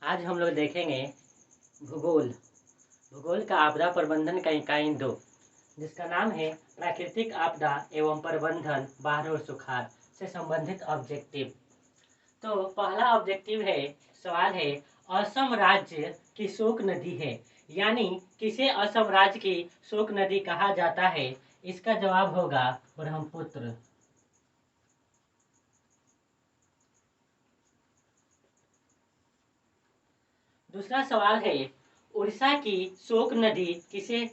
आज हम लोग देखेंगे भूगोल। भूगोल का आपदा प्रबंधन का इकाई 2, जिसका नाम है प्राकृतिक आपदा एवं प्रबंधन बाढ़ और सुखाड़ से संबंधित ऑब्जेक्टिव। तो पहला ऑब्जेक्टिव है, सवाल है, असम राज्य की शोक नदी है, यानी किसे असम राज्य की शोक नदी कहा जाता है? इसका जवाब होगा ब्रह्मपुत्र। दूसरा सवाल है, उड़ीसा की शोक नदी किसे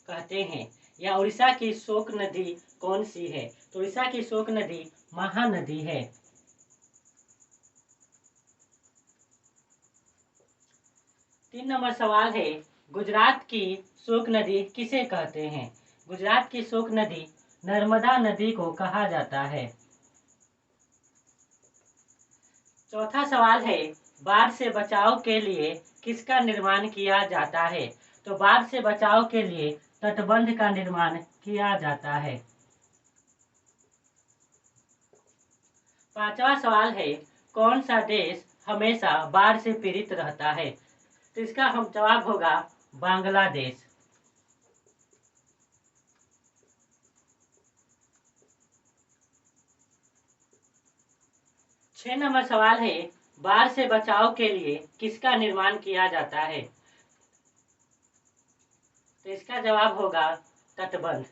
कहते हैं, या उड़ीसा की शोक नदी कौन सी है? तो उड़ीसा की शोक नदी महानदी है। तीन नंबर सवाल है, गुजरात की शोक नदी किसे कहते हैं? गुजरात की शोक नदी नर्मदा नदी को कहा जाता है। चौथा सवाल है, बाढ़ से बचाव के लिए किसका निर्माण किया जाता है? तो बाढ़ से बचाव के लिए तटबंध का निर्माण किया जाता है। पांचवा सवाल है, कौन सा देश हमेशा बाढ़ से पीड़ित रहता है? तो इसका हम जवाब होगा बांग्लादेश। 6 नंबर सवाल है, बाढ़ से बचाव के लिए किसका निर्माण किया जाता है? तो इसका जवाब होगा तटबंध।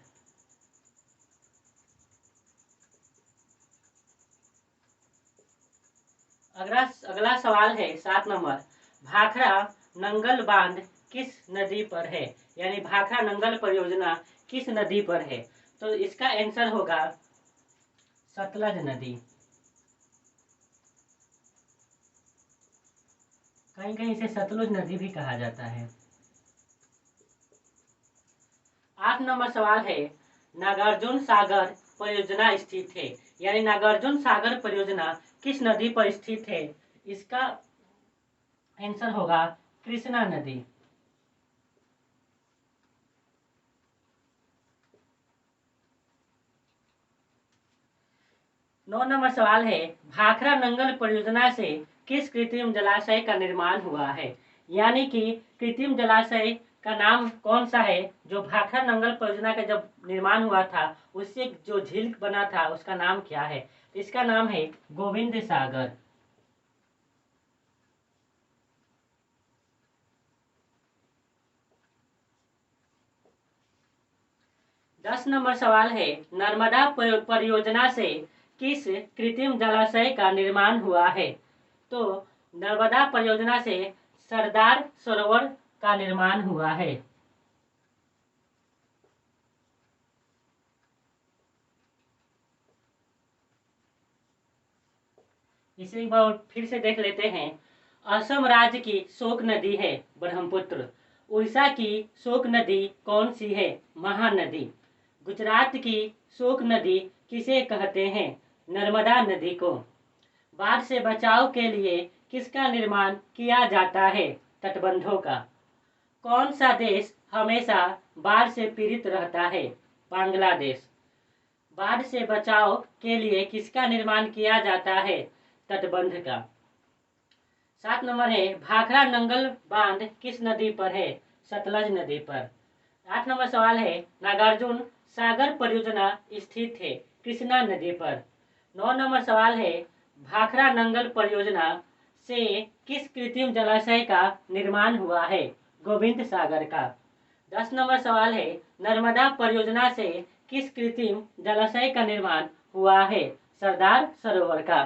अगला सवाल है 7 नंबर, भाखड़ा नंगल बांध किस नदी पर है? यानी भाखड़ा नंगल परियोजना किस नदी पर है? तो इसका आंसर होगा सतलज नदी। कहीं कहीं इसे सतलुज नदी भी कहा जाता है। 8 नंबर सवाल है, नागार्जुन सागर परियोजना स्थित है, यानी नागार्जुन सागर परियोजना किस नदी पर स्थित है? इसका आंसर होगा कृष्णा नदी। 9 नंबर सवाल है, भाखड़ा नंगल परियोजना से किस कृत्रिम जलाशय का निर्माण हुआ है? यानी कि कृत्रिम जलाशय का नाम कौन सा है जो भाखड़ा नंगल परियोजना का जब निर्माण हुआ था उससे जो झील बना था उसका नाम क्या है? इसका नाम है गोविंद सागर। 10 नंबर सवाल है, नर्मदा परियोजना से किस कृत्रिम जलाशय का निर्माण हुआ है? तो नर्मदा परियोजना से सरदार सरोवर का निर्माण हुआ है। इसे एक बार फिर से देख लेते हैं। असम राज्य की शोक नदी है ब्रह्मपुत्र। उड़ीसा की शोक नदी कौन सी है? महानदी। गुजरात की शोक नदी किसे कहते हैं? नर्मदा नदी को। बाढ़ से बचाव के लिए किसका निर्माण किया जाता है? तटबंधों का। कौन सा देश हमेशा बाढ़ से पीड़ित रहता है? बांग्लादेश। बाढ़ से बचाव के लिए किसका निर्माण किया जाता है? तटबंध का। 7 नंबर है, भाखड़ा नंगल बांध किस नदी पर है? सतलज नदी पर। 8 नंबर सवाल है, नागार्जुन सागर परियोजना स्थित है कृष्णा नदी पर। 9 नंबर सवाल है, भाखड़ा नंगल परियोजना से किस कृत्रिम जलाशय का निर्माण हुआ है? गोविंद सागर का। 10 नंबर सवाल है, नर्मदा परियोजना से किस कृत्रिम जलाशय का निर्माण हुआ है? सरदार सरोवर का।